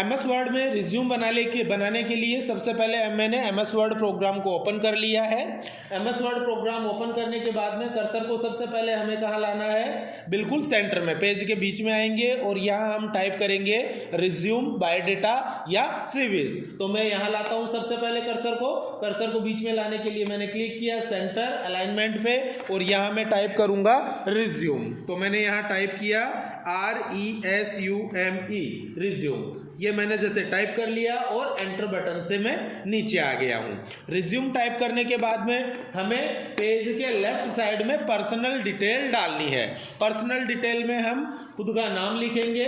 MS word में resume बनाने के लिए सबसे पहले मैंने MS वर्ड प्रोग्राम को ओपन कर लिया है। MS वर्ड प्रोग्राम ओपन करने के बाद में कर्सर को सबसे पहले हमें कहाँ लाना है, बिल्कुल सेंटर में, पेज के बीच में आएंगे और यहाँ हम टाइप करेंगे रिज्यूम, बायोडेटा या सीवीज। तो मैं यहाँ लाता हूँ सबसे पहले कर्सर को बीच में लाने के लिए मैंने क्लिक किया सेंटर अलाइनमेंट पे और यहाँ मैं टाइप करूँगा रिज्यूम। तो मैंने यहाँ टाइप किया RESUME रिज्यूम। ये मैंने जैसे टाइप कर लिया और एंटर बटन से मैं नीचे आ गया हूँ। रिज्यूम टाइप करने के बाद में हमें पेज के लेफ्ट साइड में पर्सनल डिटेल डालनी है। पर्सनल डिटेल में हम खुद का नाम लिखेंगे।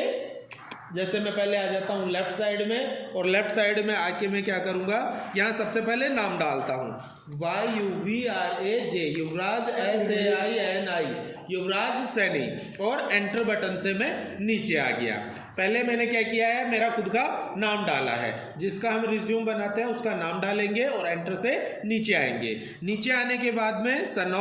जैसे मैं पहले आ जाता हूँ लेफ्ट साइड में और लेफ्ट साइड में आके मैं क्या करूँगा, यहाँ सबसे पहले नाम डालता हूँ YUVRAJ, युवराज SAINI, युवराज सैनी, और एंटर बटन से मैं नीचे आ गया। पहले मैंने क्या किया है, मेरा खुद का नाम डाला है, जिसका हम रिज्यूम बनाते हैं उसका नाम डालेंगे और एंटर से नीचे आएंगे। नीचे आने के बाद में सन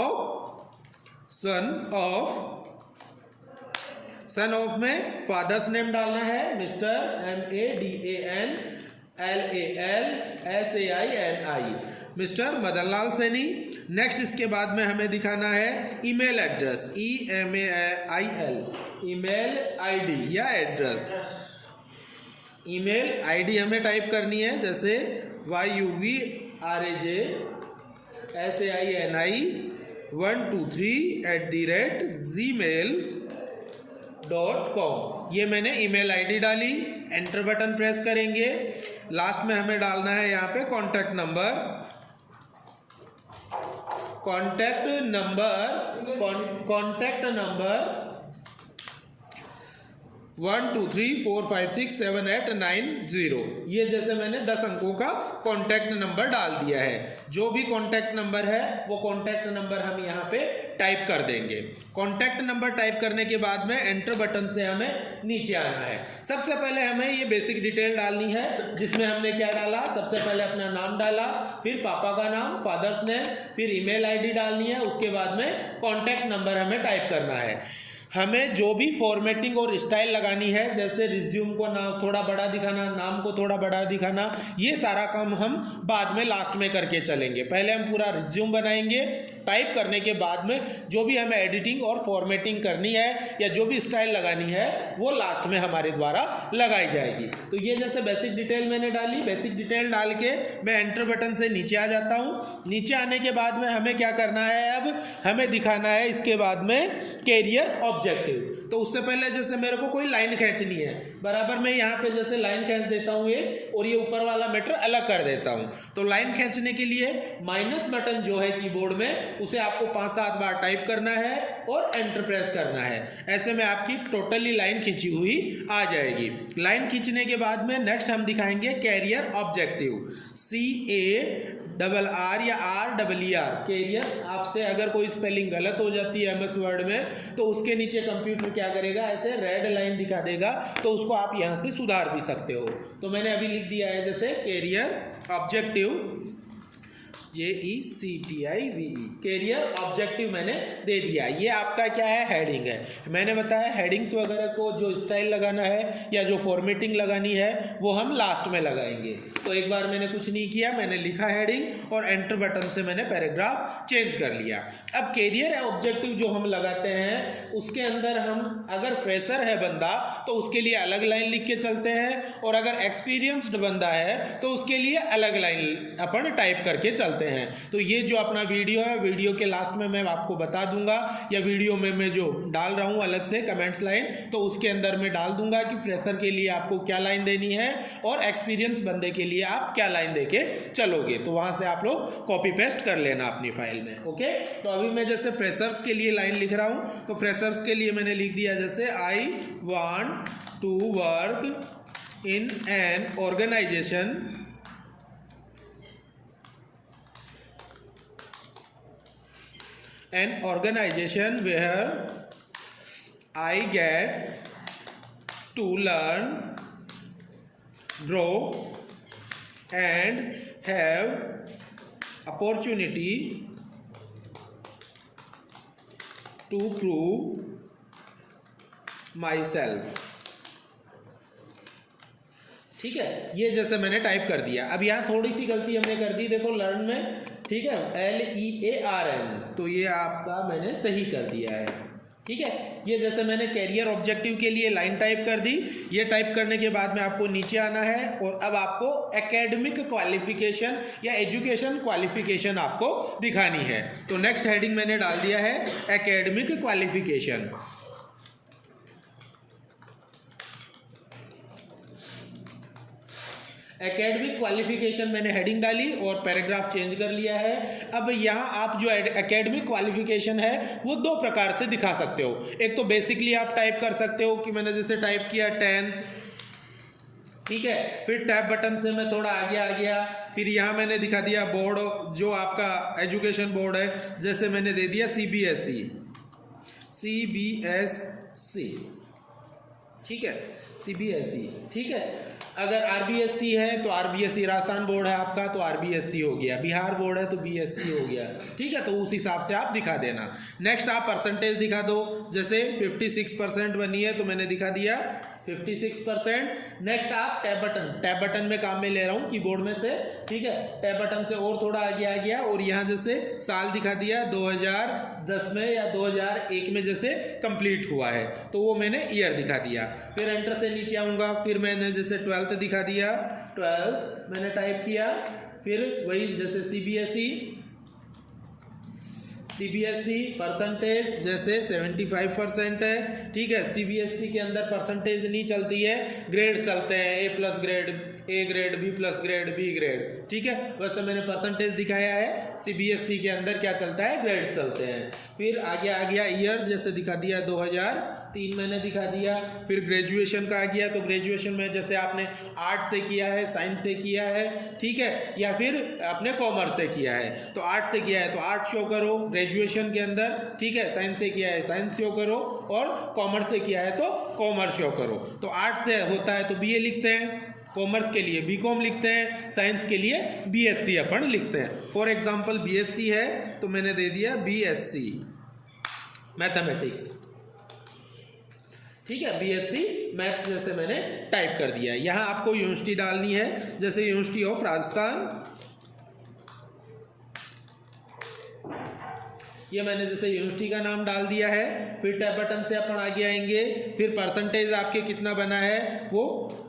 ऑफ में फादर्स नेम डालना है, mister MADANLALSAINI, mister Madanlal Saini. Next इसके बाद में हमें दिखाना है email address, EMAIL, email ID या एड्रेस। ईमेल ID हमें टाइप करनी है, जैसे YUVRAJ123@gmail.com। ये मैंने ईमेल ID डाली, एंटर बटन प्रेस करेंगे। लास्ट में हमें डालना है यहाँ पे कॉन्टैक्ट नंबर 1234567890। ये जैसे मैंने 10 अंकों का कॉन्टैक्ट नंबर डाल दिया है। जो भी कॉन्टैक्ट नंबर है वो कॉन्टैक्ट नंबर हम यहाँ पे टाइप कर देंगे। कॉन्टैक्ट नंबर टाइप करने के बाद में एंटर बटन से हमें नीचे आना है। सबसे पहले हमें ये बेसिक डिटेल डालनी है, जिसमें हमने क्या डाला, सबसे पहले अपना नाम डाला, फिर पापा का नाम, फादर्स नेम, फिर ईमेल ID डालनी है, उसके बाद में कॉन्टैक्ट नंबर हमें टाइप करना है। हमें जो भी फॉर्मेटिंग और स्टाइल लगानी है, जैसे रिज्यूम को नाम थोड़ा बड़ा दिखाना, नाम को थोड़ा बड़ा दिखाना, ये सारा काम हम बाद में लास्ट में करके चलेंगे। पहले हम पूरा रिज्यूम बनाएंगे। टाइप करने के बाद में जो भी हमें एडिटिंग और फॉर्मेटिंग करनी है या जो भी स्टाइल लगानी है वो लास्ट में हमारे द्वारा लगाई जाएगी। तो ये जैसे बेसिक डिटेल मैंने डाली, बेसिक डिटेल डाल के मैं एंटर बटन से नीचे आ जाता हूँ। नीचे आने के बाद में हमें क्या करना है, अब हमें दिखाना है इसके बाद में कैरियर ऑब्जेक्टिव। तो उससे पहले जैसे मेरे को कोई लाइन खींचनी है, बराबर मैं यहाँ पे जैसे लाइन खींच देता हूँ ये, और ये ऊपर वाला मैटर अलग कर देता हूँ। तो लाइन खींचने के लिए माइनस बटन जो है कीबोर्ड में, उसे आपको 5-7 बार टाइप करना है और एंटर प्रेस करना है। ऐसे में आपकी टोटली लाइन खींची हुई आ जाएगी। लाइन खींचने के बाद में नेक्स्ट हम दिखाएंगे कैरियर ऑब्जेक्टिव, CARR या RER कैरियर। आपसे अगर कोई स्पेलिंग गलत हो जाती है MS वर्ड में तो उसके नीचे कंप्यूटर क्या करेगा, ऐसे रेड लाइन दिखा देगा, तो उसको आप यहाँ से सुधार भी सकते हो। तो मैंने अभी लिख दिया है जैसे career objective, JECTIVE, career objective मैंने दे दिया। ये आपका क्या है, हेडिंग है। मैंने बताया हेडिंग्स वगैरह को जो स्टाइल लगाना है या जो फॉर्मेटिंग लगानी है वो हम लास्ट में लगाएंगे। तो एक बार मैंने कुछ नहीं किया, मैंने लिखा हेडिंग और एंटर बटन से मैंने पैराग्राफ चेंज कर लिया। अब कैरियर ऑब्जेक्टिव जो हम लगाते हैं उसके अंदर हम अगर फ्रेशर है बंदा तो उसके लिए अलग लाइन लिख के चलते हैं, और अगर एक्सपीरियंस्ड बंदा है तो उसके लिए अलग लाइन अपन टाइप करके चलते हैं। तो ये जो अपना वीडियो है, वीडियो के लास्ट में मैं आपको बता दूंगा, या वीडियो में मैं जो डाल रहा हूं अलग से कमेंट्स लाइन, तो उसके अंदर मैं डाल दूंगा कि फ्रेशर के लिए आपको क्या लाइन देनी है और एक्सपीरियंस बंदे के लिए आप क्या लाइन देके चलोगे। तो वहां से आप लोग कॉपी पेस्ट कर लेना अपनी फाइल में। ओके, तो अभी मैं जैसे फ्रेशर्स के लिए लाइन लिख रहा हूं, तो फ्रेशर्स के लिए मैंने लिख दिया जैसे I want to work in an organization where I get to learn, grow and have opportunity to prove myself। ठीक है, ये जैसे मैंने टाइप कर दिया। अब यहाँ थोड़ी सी गलती हमने कर दी, देखो लर्न में, ठीक है, LEARN, तो ये आपका मैंने सही कर दिया है। ठीक है, ये जैसे मैंने कैरियर ऑब्जेक्टिव के लिए लाइन टाइप कर दी। ये टाइप करने के बाद में आपको नीचे आना है और अब आपको एकेडमिक क्वालिफिकेशन या एजुकेशन क्वालिफिकेशन आपको दिखानी है। तो नेक्स्ट हेडिंग मैंने डाल दिया है एकेडमिक क्वालिफिकेशन। एकेडमिक क्वालिफिकेशन मैंने हेडिंग डाली और पैराग्राफ चेंज कर लिया है। अब यहाँ आप जो एकेडमिक क्वालिफिकेशन है वो दो प्रकार से दिखा सकते हो। एक तो बेसिकली आप टाइप कर सकते हो कि मैंने जैसे टाइप किया 10, ठीक है, फिर टैब बटन से मैं थोड़ा आगे आ गया, फिर यहाँ मैंने दिखा दिया बोर्ड, जो आपका एजुकेशन बोर्ड है, जैसे मैंने दे दिया CBSE, ठीक है, CBSE, ठीक है। अगर RBSE है तो RBSE राजस्थान बोर्ड है आपका, तो RBSE हो गया, बिहार बोर्ड है तो BSE हो गया, ठीक है। तो उस हिसाब से आप दिखा देना। नेक्स्ट आप परसेंटेज दिखा दो, जैसे 56% बनी है तो मैंने दिखा दिया 56%। नेक्स्ट आप टैब बटन में काम में ले रहा हूँ कीबोर्ड में से, ठीक है, टैब बटन से और थोड़ा आगे आ गया और यहाँ जैसे साल दिखा दिया 2010 में या 2001 में जैसे कंप्लीट हुआ है, तो वो मैंने ईयर दिखा दिया। फिर एंटर से नीचे आऊँगा, फिर मैंने जैसे 12th दिखा दिया, 12 मैंने टाइप किया, फिर वही जैसे CBSE परसेंटेज जैसे 75% है, ठीक है। CBSE के अंदर परसेंटेज नहीं चलती है, ग्रेड चलते हैं, A+ grade, A grade, B+ grade, B grade, ठीक है। वैसे मैंने परसेंटेज दिखाया है, CBSE के अंदर क्या चलता है, ग्रेड चलते हैं। फिर आगे आ गया ईयर, जैसे दिखा दिया 2003 मैंने दिखा दिया। फिर ग्रेजुएशन का आ गया, तो ग्रेजुएशन में जैसे आपने आर्ट से किया है, साइंस से किया है, ठीक है, या फिर आपने कॉमर्स से किया है, तो आर्ट से किया है तो आर्ट शो करो ग्रेजुएशन के अंदर, ठीक है। साइंस से किया है साइंस शो करो, और कॉमर्स से किया है तो कॉमर्स शो करो। तो आर्ट से होता है तो BA लिखते हैं, कॉमर्स के लिए BCom लिखते हैं, साइंस के लिए BSc अपन लिखते हैं। फॉर एग्जाम्पल BSc है तो मैंने दे दिया BSc मैथमेटिक्स, ठीक है, BSc मैथ्स जैसे मैंने टाइप कर दिया। यहाँ आपको यूनिवर्सिटी डालनी है, जैसे यूनिवर्सिटी ऑफ राजस्थान, ये मैंने जैसे यूनिवर्सिटी का नाम डाल दिया है। फिर टैब बटन से अपन आगे आएंगे, फिर परसेंटेज आपके कितना बना है वो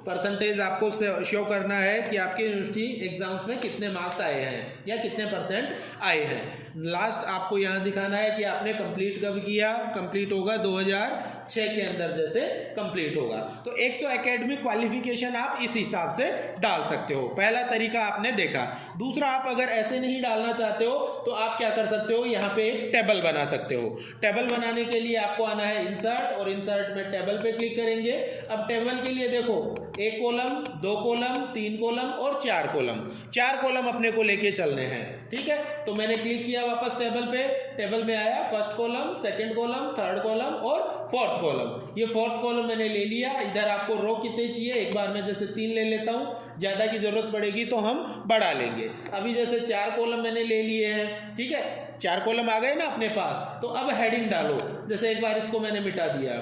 परसेंटेज आपको शो करना है कि आपके यूनिवर्सिटी एग्जाम्स में कितने मार्क्स आए हैं या कितने % आए हैं। लास्ट आपको यहाँ दिखाना है कि आपने कंप्लीट कब किया, कंप्लीट होगा 2006 के अंदर जैसे कंप्लीट होगा। तो एक तो एकेडमिक क्वालिफिकेशन आप इस हिसाब से डाल सकते हो, पहला तरीका आपने देखा। दूसरा, आप अगर ऐसे नहीं डालना चाहते हो तो आप क्या कर सकते हो, यहाँ पे एक टेबल बना सकते हो। टेबल बनाने के लिए आपको आना है इंसर्ट, और इंसर्ट में टेबल पे क्लिक करेंगे। अब टेबल के लिए देखो 1 कॉलम, 2 कॉलम, 3 कॉलम और 4 कॉलम, 4 कॉलम अपने को लेके चलने हैं, ठीक है। तो मैंने क्लिक किया वापस टेबल पे, टेबल में आया first column, second column, third column और फोर्थ कॉलम। ये फोर्थ कॉलम मैंने ले लिया। इधर आपको रो कितने चाहिए, एक बार मैं जैसे 3 ले लेता हूँ, ज़्यादा की जरूरत पड़ेगी तो हम बढ़ा लेंगे। अभी जैसे 4 कॉलम मैंने ले लिए हैं, ठीक है, 4 कॉलम आ गए ना अपने पास। तो अब हेडिंग डालो, जैसे एक बार इसको मैंने मिटा दिया,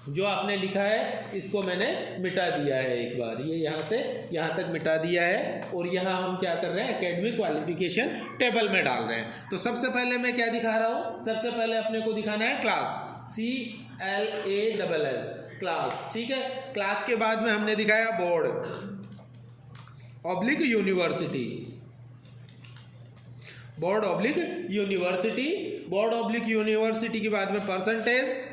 जो आपने लिखा है इसको मैंने मिटा दिया है एक बार, ये यहाँ से यहाँ तक मिटा दिया है। और यहाँ हम क्या कर रहे हैं, एकेडमिक क्वालिफिकेशन टेबल में डाल रहे हैं। तो सबसे पहले मैं क्या दिखा रहा हूँ, सबसे पहले अपने को दिखाना है क्लास, CLASS क्लास, ठीक है। क्लास के बाद में हमने दिखाया board oblique university, board oblique university, board oblique university के बाद में परसेंटेज,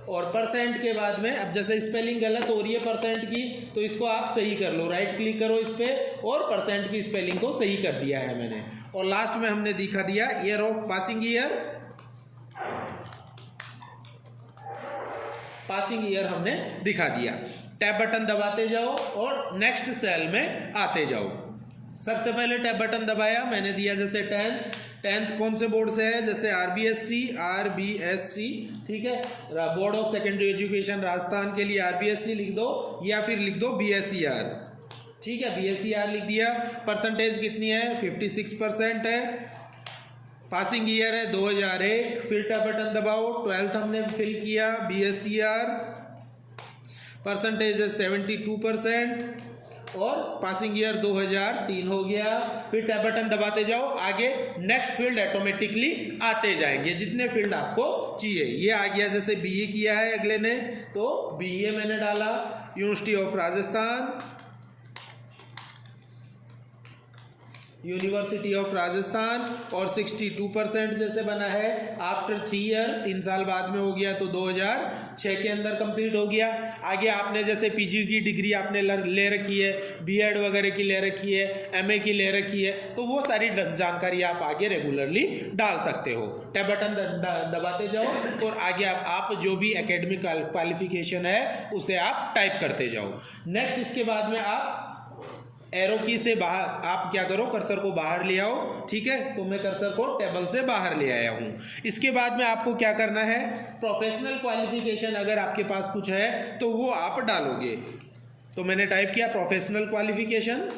और परसेंट के बाद में, अब जैसे स्पेलिंग गलत हो रही है परसेंट की, तो इसको आप सही कर लो, राइट क्लिक करो इस पर, और परसेंट की स्पेलिंग को सही कर दिया है मैंने। और लास्ट में हमने दिखा दिया year of passing, year, passing year हमने दिखा दिया। टैब बटन दबाते जाओ और नेक्स्ट सेल में आते जाओ। सबसे पहले टैब बटन दबाया, मैंने दिया जैसे 10th कौन से बोर्ड से है, जैसे RBSc, ठीक है। Board of secondary education Rajasthan के लिए RBSc लिख दो, या फिर लिख दो BSER, ठीक है, BSER लिख दिया। परसेंटेज कितनी है, 56% है। पासिंग ईयर है 2001। फिर टैब बटन दबाओ, 12th हमने फिल किया BSER। परसेंटेज है 72%, और पासिंग ईयर 2003 हो गया। फिर टैब बटन दबाते जाओ, आगे नेक्स्ट फील्ड ऑटोमेटिकली आते जाएंगे जितने फील्ड आपको चाहिए। ये आ गया, जैसे बीए किया है अगले ने, तो बीए मैंने डाला, university of Rajasthan, university of Rajasthan, और 62% जैसे बना है। आफ्टर 3 ईयर, 3 साल बाद में हो गया, तो 2006 के अंदर कंप्लीट हो गया। आगे आपने जैसे पीजी की डिग्री आपने ले रखी है, बीएड वगैरह की ले रखी है, एमए की ले रखी है, तो वो सारी जानकारी आप आगे रेगुलरली डाल सकते हो। टैब बटन दबाते जाओ और आगे आप जो भी एकेडमिक क्वालिफिकेशन है उसे आप टाइप करते जाओ। नेक्स्ट इसके बाद में आप एरो की से बाहर आप क्या करो, कर्सर को बाहर ले आओ। ठीक है, तो मैं कर्सर को टेबल से बाहर ले आया हूँ। इसके बाद में आपको क्या करना है, प्रोफेशनल क्वालिफिकेशन अगर आपके पास कुछ है तो वो आप डालोगे। तो मैंने टाइप किया प्रोफेशनल क्वालिफिकेशन,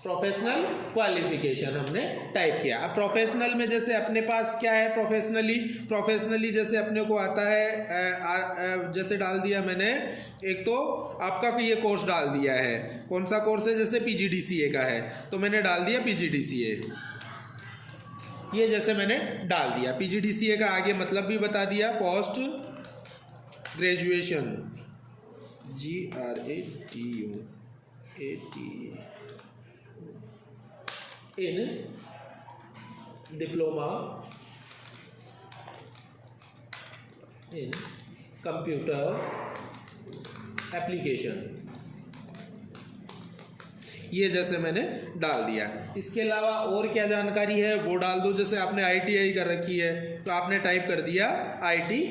प्रोफेशनल क्वालिफिकेशन हमने टाइप किया। अब प्रोफेशनल में जैसे अपने पास क्या है, प्रोफेशनली जैसे अपने को आता है, जैसे डाल दिया मैंने, एक तो आपका ये कोर्स डाल दिया है, कौन सा कोर्स है, जैसे पीजीडीसीए का है, तो मैंने डाल दिया पीजीडीसीए। ये जैसे मैंने डाल दिया पीजीडीसीए का, आगे मतलब भी बता दिया, post graduation, GRADUAT in diploma in computer application, ये जैसे मैंने डाल दिया। इसके अलावा और क्या जानकारी है वो डाल दो। जैसे आपने ITI कर रखी है तो आपने टाइप कर दिया ITI।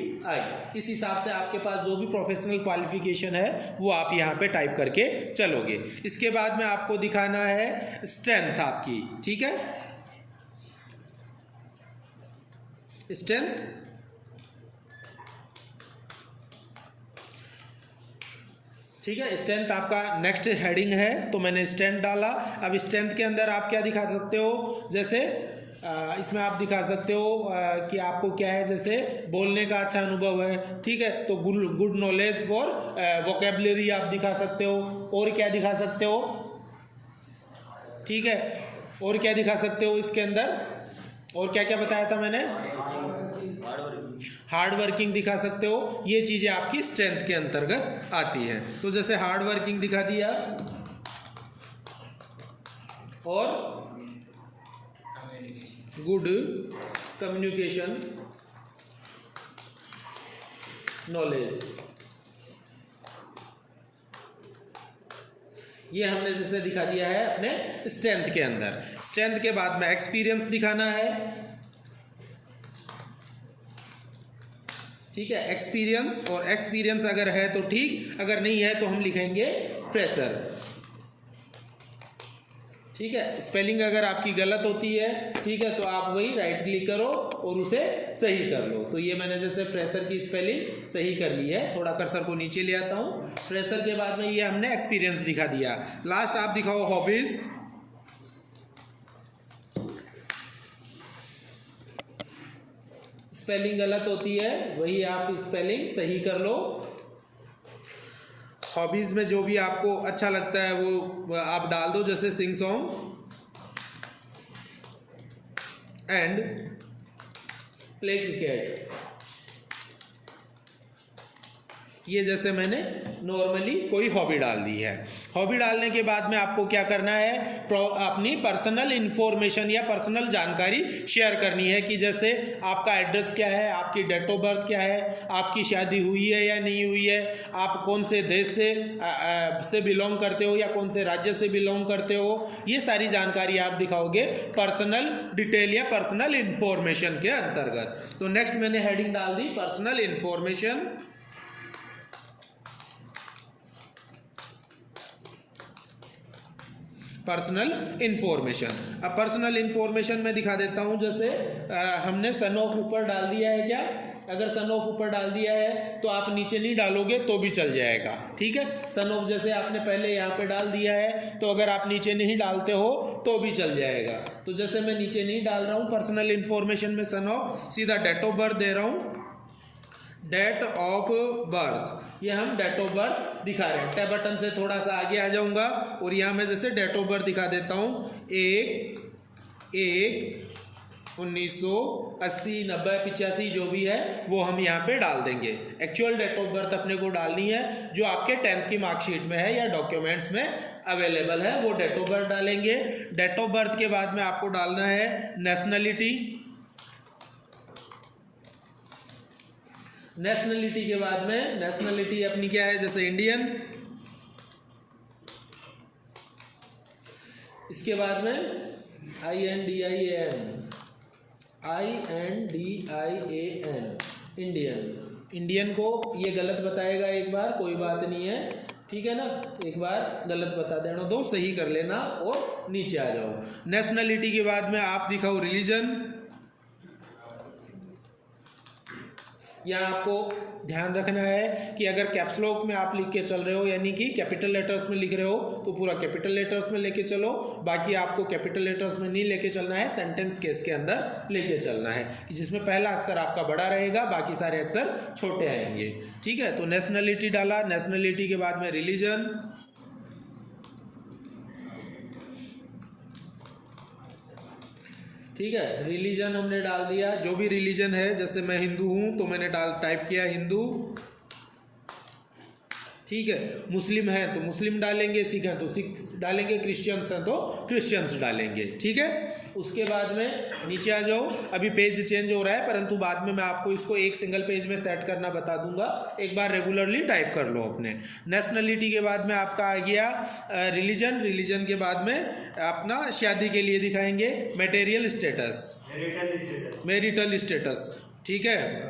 इस हिसाब से आपके पास जो भी प्रोफेशनल क्वालिफिकेशन है वो आप यहाँ पे टाइप करके चलोगे। इसके बाद में आपको दिखाना है स्ट्रेंथ आपकी। ठीक है, स्ट्रेंथ, ठीक है, स्ट्रेंथ आपका नेक्स्ट हेडिंग है, तो मैंने स्ट्रेंथ डाला। अब स्ट्रेंथ के अंदर आप क्या दिखा सकते हो, जैसे इसमें आप दिखा सकते हो कि आपको क्या है, जैसे बोलने का अच्छा अनुभव है। ठीक है, तो गुड नॉलेज फॉर वोकेबलरी आप दिखा सकते हो। और क्या दिखा सकते हो, ठीक है, और क्या दिखा सकते हो इसके अंदर, और क्या क्या बताया था मैंने, हार्ड वर्किंग दिखा सकते हो। ये चीज़ें आपकी स्ट्रेंथ के अंतर्गत आती हैं। तो जैसे हार्ड वर्किंग दिखा दिया, और गुड कम्युनिकेशन नॉलेज, ये हमने जैसे दिखा दिया है अपने स्ट्रेंथ के अंदर। स्ट्रेंथ के बाद में एक्सपीरियंस दिखाना है। ठीक है, एक्सपीरियंस, और एक्सपीरियंस अगर है तो ठीक, अगर नहीं है तो हम लिखेंगे फ्रेशर। ठीक है, स्पेलिंग अगर आपकी गलत होती है, ठीक है, तो आप वही राइट क्लिक करो और उसे सही कर लो। तो ये मैंने जैसे फ्रेशर की स्पेलिंग सही कर ली है। थोड़ा कर्सर को नीचे ले आता हूँ। फ्रेशर के बाद में ये हमने एक्सपीरियंस दिखा दिया। लास्ट आप दिखाओ हॉबीज। स्पेलिंग गलत होती है, वही आप स्पेलिंग सही कर लो। हॉबीज में जो भी आपको अच्छा लगता है वो आप डाल दो, जैसे sing song and play cricket. ये जैसे मैंने नॉर्मली कोई हॉबी डाल दी है। हॉबी डालने के बाद में आपको क्या करना है, अपनी पर्सनल इन्फॉर्मेशन या पर्सनल जानकारी शेयर करनी है, कि जैसे आपका एड्रेस क्या है, आपकी डेट ऑफ बर्थ क्या है, आपकी शादी हुई है या नहीं हुई है, आप कौन से देश से बिलोंग करते हो या कौन से राज्य से बिलोंग करते हो। ये सारी जानकारी आप दिखाओगे पर्सनल डिटेल या पर्सनल इन्फॉर्मेशन के अंतर्गत। तो नेक्स्ट मैंने हेडिंग डाल दी पर्सनल इन्फॉर्मेशन। Personal information. अब पर्सनल इन्फॉर्मेशन में दिखा देता हूं, जैसे हमने सन ऑफ ऊपर डाल दिया है क्या, अगर सन ऑफ ऊपर डाल दिया है तो आप नीचे नहीं डालोगे तो भी चल जाएगा। ठीक है, सन ऑफ जैसे आपने पहले यहाँ पे डाल दिया है, तो अगर आप नीचे नहीं डालते हो तो भी चल जाएगा। तो जैसे मैं नीचे नहीं डाल रहा हूँ पर्सनल इन्फॉर्मेशन में सन ऑफ, सीधा डेट ऑफ बर्थ दे रहा हूँ, डेट ऑफ बर्थ, ये हम डेट ऑफ बर्थ दिखा रहे हैं। टैब बटन से थोड़ा सा आगे आ जाऊंगा और यहाँ मैं जैसे डेट ऑफ बर्थ दिखा देता हूँ, 1/1/1980, 90, 85 जो भी है वो हम यहाँ पे डाल देंगे। एक्चुअल डेट ऑफ बर्थ अपने को डालनी है जो आपके 10th की मार्कशीट में है या डॉक्यूमेंट्स में अवेलेबल है, वो डेट ऑफ बर्थ डालेंगे। डेट ऑफ बर्थ के बाद में आपको डालना है नेशनलिटी, नेशनलिटी के बाद में नेशनलिटी अपनी क्या है, जैसे इंडियन, इसके बाद में INDIAN, इंडियन। इंडियन को ये गलत बताएगा एक बार, कोई बात नहीं है, ठीक है ना, एक बार गलत बता देना दो, सही कर लेना और नीचे आ जाओ। नेशनलिटी के बाद में आप दिखाओ रिलीजन। यहाँ आपको ध्यान रखना है कि अगर कैप्स लॉक में आप लिख के चल रहे हो, यानी कि कैपिटल लेटर्स में लिख रहे हो, तो पूरा कैपिटल लेटर्स में लेके चलो। बाकी आपको कैपिटल लेटर्स में नहीं लेके चलना है, सेंटेंस केस के अंदर लेके चलना है कि जिसमें पहला अक्षर आपका बड़ा रहेगा, बाकी सारे अक्षर छोटे आएंगे। ठीक है, तो नेशनलिटी डाला, नेशनलिटी के बाद में रिलीजन, ठीक है, रिलीजन हमने डाल दिया, जो भी रिलीजन है, जैसे मैं हिंदू हूं तो मैंने टाइप किया हिंदू, ठीक है। मुस्लिम है तो मुस्लिम डालेंगे, सिख हैं तो सिख डालेंगे, क्रिश्चियंस हैं तो क्रिश्चियंस डालेंगे, ठीक है। उसके बाद में नीचे आ जाओ, अभी पेज चेंज हो रहा है परंतु बाद में मैं आपको इसको एक सिंगल पेज में सेट करना बता दूंगा, एक बार रेगुलरली टाइप कर लो अपने। नेशनलिटी के बाद में आपका आ गया रिलीजन, रिलीजन के बाद में अपना शादी के लिए दिखाएंगे मैटेरियल स्टेटस, मैरिटल स्टेटस, ठीक है।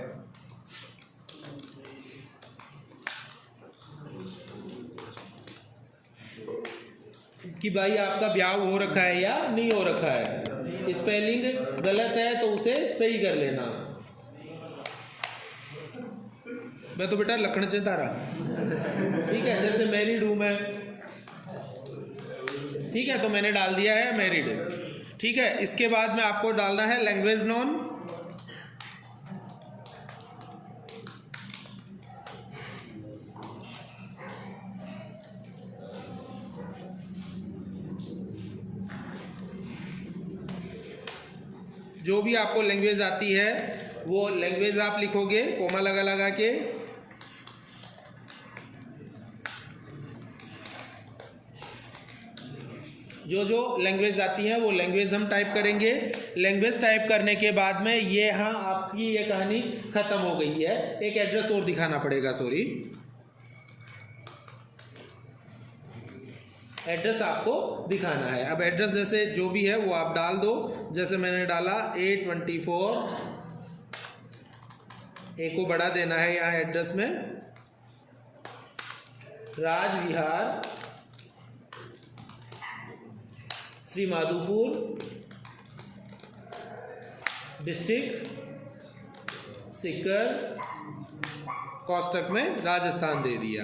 कि भाई आपका ब्याह हो रखा है या नहीं हो रखा है, स्पेलिंग गलत है तो उसे सही कर लेना। मैं तो बेटा लखन से तारा, ठीक है, जैसे मैरिड हूं मैं, ठीक है, तो मैंने डाल दिया है मैरिड, ठीक है। इसके बाद में आपको डालना है लैंग्वेज नॉन, जो भी आपको लैंग्वेज आती है वो लैंग्वेज आप लिखोगे कोमा लगा लगा के, जो जो लैंग्वेज आती है वो लैंग्वेज हम टाइप करेंगे। लैंग्वेज टाइप करने के बाद में ये, हाँ, आपकी ये कहानी खत्म हो गई है। एक एड्रेस और दिखाना पड़ेगा, सॉरी, एड्रेस आपको दिखाना है। अब एड्रेस जैसे जो भी है वो आप डाल दो, जैसे मैंने डाला A24, ए को बड़ा देना है यहाँ एड्रेस में, राज विहार, श्री माधोपुर, डिस्ट्रिक्ट सीकर, कोष्टक में राजस्थान दे दिया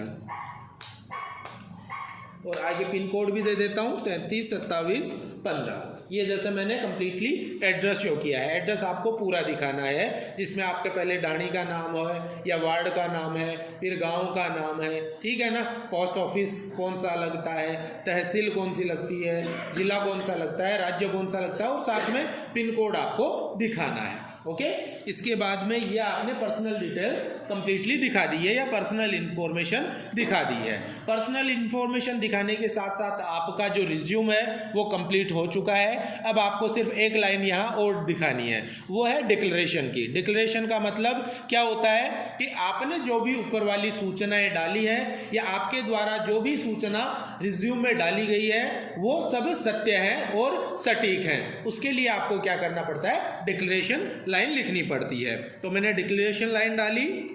और आगे पिन कोड भी दे देता हूँ 332715। ये जैसे मैंने कम्प्लीटली एड्रेस शो किया है। एड्रेस आपको पूरा दिखाना है जिसमें आपके पहले डाणी का नाम है या वार्ड का नाम है, फिर गांव का नाम है, ठीक है ना, पोस्ट ऑफिस कौन सा लगता है, तहसील कौन सी लगती है, जिला कौन सा लगता है, राज्य कौन सा लगता है, और साथ में पिन कोड आपको दिखाना है। ओके, इसके बाद में ये आपने पर्सनल डिटेल्स कंप्लीटली दिखा दी है या पर्सनल इन्फॉर्मेशन दिखा दी है। पर्सनल इन्फॉर्मेशन दिखाने के साथ साथ आपका जो रिज्यूम है वो कंप्लीट हो चुका है। अब आपको सिर्फ एक लाइन यहाँ और दिखानी है, वो है डिक्लेरेशन की। डिक्लेरेशन का मतलब क्या होता है कि आपने जो भी ऊपर वाली सूचनाएं डाली है या आपके द्वारा जो भी सूचना रिज्यूम में डाली गई है वो सब सत्य है और सटीक है। उसके लिए आपको क्या करना पड़ता है, डिक्लेरेशन लाइन लिखनी पड़ती है। तो मैंने डिक्लेरेशन लाइन डाली,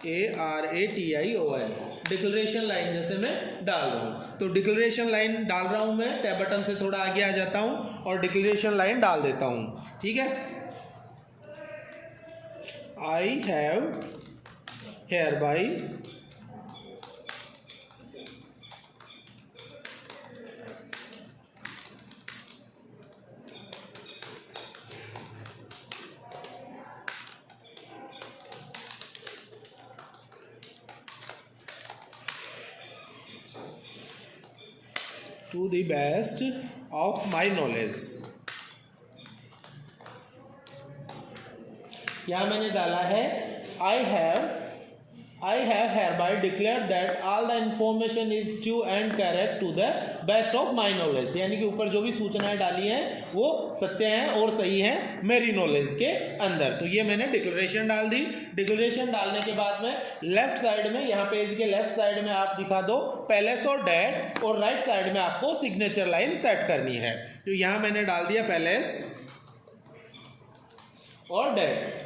DECLARATION, डिक्लेरेशन लाइन जैसे मैं डाल रहा हूँ। तो डिक्लेरेशन लाइन डाल रहा हूँ मैं, टैब बटन से थोड़ा आगे आ जाता हूँ और डिक्लेरेशन लाइन डाल देता हूँ, ठीक है। I have hereby to the best of my knowledge। यहाँ मैंने डाला है I have hereby declared that all the information is true and correct to the best of my knowledge। यानी कि ऊपर जो भी सूचनाएं डाली हैं वो सत्य हैं और सही हैं मेरी नॉलेज के अंदर। तो ये मैंने डिक्लेरेशन डाल दी। डिक्लेरेशन डालने के बाद में लेफ्ट साइड में, यहाँ पेज के लेफ्ट साइड में आप दिखा दो पैलेस और डैड, और राइट साइड में आपको सिग्नेचर लाइन सेट करनी है। तो यहाँ मैंने डाल दिया पैलेस और डैड।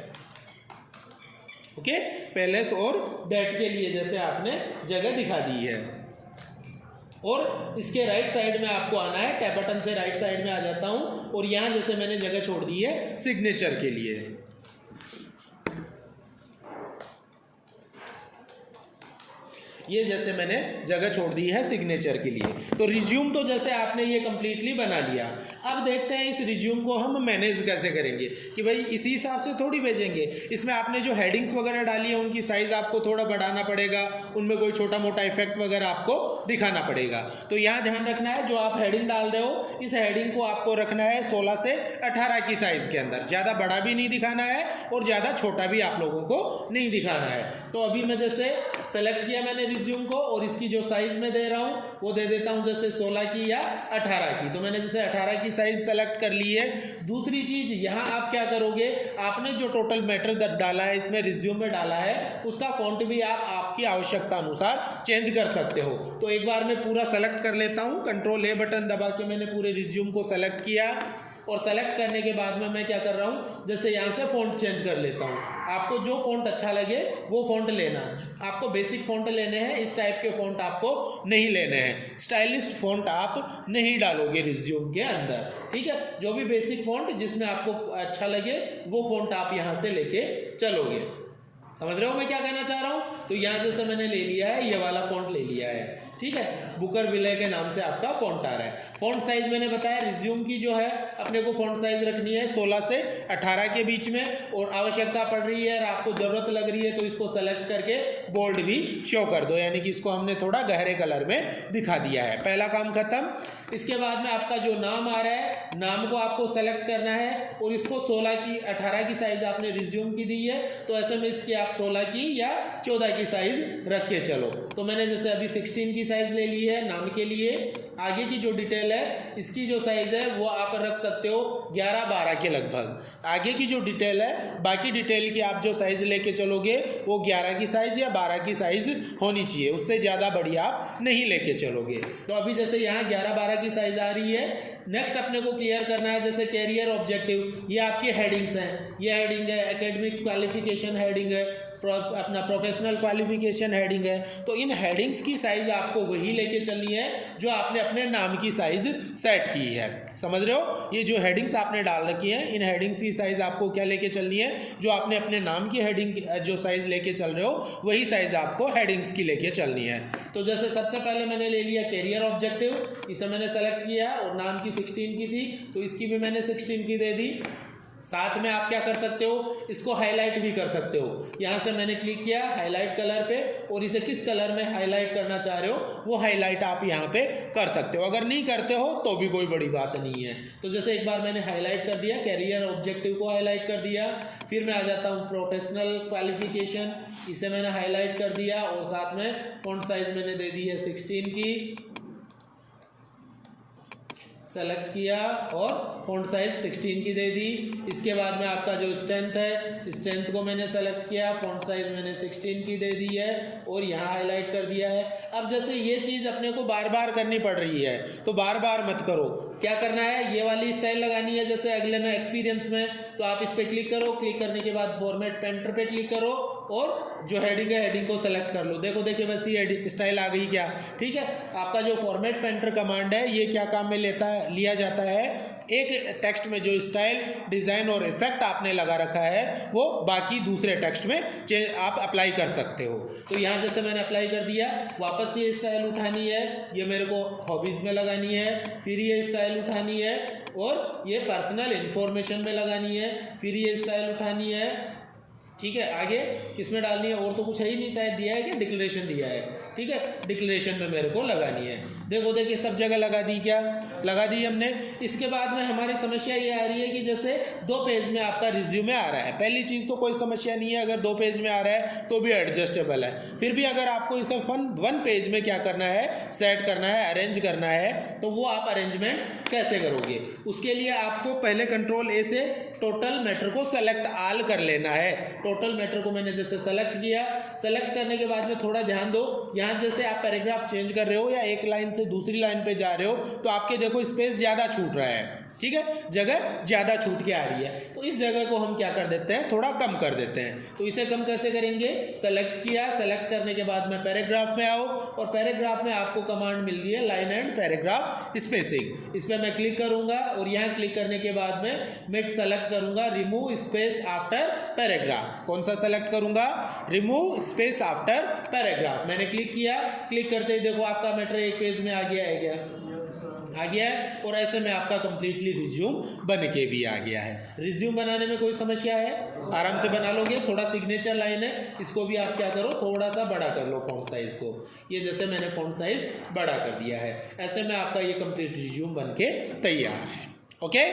ओके, पैलेस और डैड के लिए जैसे आपने जगह दिखा दी है। और इसके राइट साइड में आपको आना है, टैब बटन से राइट साइड में आ जाता हूं, और यहां जैसे मैंने जगह छोड़ दी है सिग्नेचर के लिए। ये जैसे मैंने जगह छोड़ दी है सिग्नेचर के लिए। तो रिज्यूम तो जैसे आपने ये कंप्लीटली बना लिया। अब देखते हैं इस रिज्यूम को हम मैनेज कैसे करेंगे कि भाई इसी हिसाब से थोड़ी भेजेंगे। इसमें आपने जो हेडिंग्स वगैरह डाली है उनकी साइज आपको थोड़ा बढ़ाना पड़ेगा, उनमें कोई छोटा मोटा इफेक्ट वगैरह आपको दिखाना पड़ेगा। तो यहाँ ध्यान रखना है, जो आप हेडिंग डाल रहे हो इस हेडिंग को आपको रखना है 16 से 18 की साइज के अंदर। ज़्यादा बड़ा भी नहीं दिखाना है और ज़्यादा छोटा भी आप लोगों को नहीं दिखाना है। तो अभी मैं जैसे सेलेक्ट किया मैंने रिज्यूम को, और इसकी जो साइज मैं दे रहा हूं वो दे देता हूं जैसे 16 की या 18 की। तो मैंने जैसे 18 की साइज सेलेक्ट कर ली है। दूसरी चीज यहां आप क्या करोगे, आपने जो टोटल मैटर डाला है इसमें रिज्यूम में डाला है उसका फॉन्ट भी आप आपकी आवश्यकता अनुसार चेंज कर सकते हो। तो एक बार मैं पूरा सेलेक्ट कर लेता हूं, कंट्रोल ए बटन दबा के मैंने पूरे रिज्यूम को सेलेक्ट किया, और सेलेक्ट करने के बाद में मैं क्या कर रहा हूँ, जैसे यहाँ से फ़ॉन्ट चेंज कर लेता हूँ। आपको जो फ़ॉन्ट अच्छा लगे वो फ़ॉन्ट लेना। आपको बेसिक फ़ॉन्ट लेने हैं, इस टाइप के फ़ॉन्ट आपको नहीं लेने हैं। स्टाइलिस्ट फ़ॉन्ट आप नहीं डालोगे रिज्यूम के अंदर, ठीक है। जो भी बेसिक फ़ॉन्ट जिसमें आपको अच्छा लगे वो फ़ॉन्ट आप यहाँ से लेके चलोगे। समझ रहे हो मैं क्या कहना चाह रहा हूँ। तो यहाँ जैसे मैंने ले लिया है, ये वाला फ़ॉन्ट ले लिया है, ठीक है। बुकर विलय के नाम से आपका फ़ॉन्ट आ रहा है। फ़ॉन्ट साइज मैंने बताया रिज्यूम की जो है अपने को फ़ॉन्ट साइज रखनी है 16 से 18 के बीच में, और आवश्यकता पड़ रही है और आपको ज़रूरत लग रही है तो इसको सेलेक्ट करके बोल्ड भी शो कर दो, यानी कि इसको हमने थोड़ा गहरे कलर में दिखा दिया है। पहला काम खत्म। इसके बाद में आपका जो नाम आ रहा है, नाम को आपको सेलेक्ट करना है, और इसको 16 की 18 की साइज आपने रिज्यूम की दी है, तो ऐसे में इसकी आप 16 की या 14 की साइज रख के चलो। तो मैंने जैसे अभी 16 की साइज ले ली है नाम के लिए। आगे की जो डिटेल है इसकी जो साइज है वो आप रख सकते हो 11-12 के लगभग। आगे की जो डिटेल है, बाकी डिटेल की आप जो साइज लेके चलोगे वो 11 की साइज या 12 की साइज होनी चाहिए, उससे ज़्यादा बड़ी आप नहीं लेके चलोगे। तो अभी जैसे यहाँ 11-12 की साइज आ रही है। नेक्स्ट अपने को क्लियर करना है जैसे कैरियर ऑब्जेक्टिव, ये आपके हेडिंग्स हैं। ये हेडिंग है एकेडमिक क्वालिफिकेशन हेडिंग है, अपना प्रोफेशनल क्वालिफिकेशन हेडिंग है। तो इन हेडिंग्स की साइज आपको वही लेके चलनी है जो आपने अपने नाम की साइज सेट की है। समझ रहे हो, ये जो हेडिंग्स आपने डाल रखी है इन हेडिंग्स की साइज आपको क्या लेके चलनी है, जो आपने अपने नाम की हेडिंग जो साइज लेके चल रहे हो वही साइज आपको हेडिंग्स की लेके चलनी है। तो जैसे सबसे पहले मैंने ले लिया कैरियर ऑब्जेक्टिव, इसे मैंने सेलेक्ट किया और नाम की 16 की थी तो इसकी भी मैंने 16 की दे दी। साथ में आप क्या कर सकते हो, इसको हाईलाइट भी कर सकते हो। यहाँ से मैंने क्लिक किया हाईलाइट कलर पे, और इसे किस कलर में हाईलाइट करना चाह रहे हो वो हाईलाइट आप यहाँ पे कर सकते हो। अगर नहीं करते हो तो भी कोई बड़ी बात नहीं है। तो जैसे एक बार मैंने हाईलाइट कर दिया, कैरियर ऑब्जेक्टिव को हाईलाइट कर दिया, फिर मैं आ जाता हूँ प्रोफेशनल क्वालिफिकेशन, इसे मैंने हाईलाइट कर दिया, और साथ में फॉन्ट साइज मैंने दे दी है 16 की, सेलेक्ट किया और फॉन्ट साइज 16 की दे दी। इसके बाद में आपका जो स्ट्रेंथ है, स्ट्रेंथ को मैंने सेलेक्ट किया, फॉन्ट साइज मैंने 16 की दे दी है और यहाँ हाईलाइट कर दिया है। अब जैसे ये चीज़ अपने को बार बार करनी पड़ रही है तो बार बार मत करो। क्या करना है, ये वाली स्टाइल लगानी है जैसे अगले में एक्सपीरियंस में, तो आप इस पर क्लिक करो, क्लिक करने के बाद फॉर्मेट पेंटर पे क्लिक करो और जो हेडिंग है हेडिंग को सेलेक्ट कर लो। देखो देखिए वैसी हेडिंग स्टाइल आ गई क्या, ठीक है। आपका जो फॉर्मेट पेंटर कमांड है ये क्या काम में लिया जाता है, एक टेक्स्ट में जो स्टाइल, डिज़ाइन और इफेक्ट आपने लगा रखा है वो बाकी दूसरे टेक्स्ट में आप अप्लाई कर सकते हो। तो यहाँ जैसे मैंने अप्लाई कर दिया, वापस ये स्टाइल उठानी है, ये मेरे को हॉबीज़ में लगानी है, फिर ये स्टाइल उठानी है और ये पर्सनल इंफॉर्मेशन में लगानी है, फिर ये स्टाइल उठानी है। ठीक है, आगे किस में डालनी है? और तो कुछ है ही नहीं, शायद दिया है कि डिक्लेरेशन दिया है। ठीक है, डिक्लेरेशन में मेरे को लगानी है। देखो देखिए सब जगह लगा दी, क्या लगा दी हमने। इसके बाद में हमारी समस्या ये आ रही है कि जैसे 2 पेज में आपका रिज्यूमे आ रहा है। पहली चीज़ तो कोई समस्या नहीं है, अगर 2 पेज में आ रहा है तो भी एडजस्टेबल है। फिर भी अगर आपको इसे 1 पेज में क्या करना है, सेट करना है, अरेंज करना है, तो वो आप अरेंजमेंट कैसे करोगे? उसके लिए आपको पहले कंट्रोल ए से टोटल मैटर को सेलेक्ट ऑल कर लेना है। टोटल मैटर को मैंने जैसे सेलेक्ट किया, सेलेक्ट करने के बाद में थोड़ा ध्यान दो, यहाँ जैसे आप पैराग्राफ चेंज कर रहे हो या एक लाइन से दूसरी लाइन पे जा रहे हो तो आपके देखो स्पेस ज़्यादा छूट रहा है। ठीक है, जगह ज़्यादा छूट के आ रही है, तो इस जगह को हम क्या कर देते हैं, थोड़ा कम कर देते हैं। तो इसे कम कैसे करेंगे? सेलेक्ट किया, सेलेक्ट करने के बाद में पैराग्राफ में आओ और पैराग्राफ में आपको कमांड मिल रही है लाइन एंड पैराग्राफ स्पेसिंग। इस पर मैं क्लिक करूंगा और यहाँ क्लिक करने के बाद में मैं सेलेक्ट करूंगा रिमूव स्पेस आफ्टर पैराग्राफ। कौन सा सेलेक्ट करूंगा? Remove space after paragraph. मैंने क्लिक किया, क्लिक करते ही देखो आपका मैटर एक पेज में आ गया है और ऐसे में आपका कंप्लीटली रिज्यूम बन के भी आ गया है। रिज्यूम बनाने में कोई समस्या है? आराम से बना लोगे। थोड़ा सिग्नेचर लाइन है, इसको भी आप क्या करो, थोड़ा सा बड़ा कर लो फॉन्ट साइज को। ये जैसे मैंने फॉन्ट साइज बड़ा कर दिया है, ऐसे में आपका ये कंप्लीट रिज्यूम बन के तैयार है। ओके।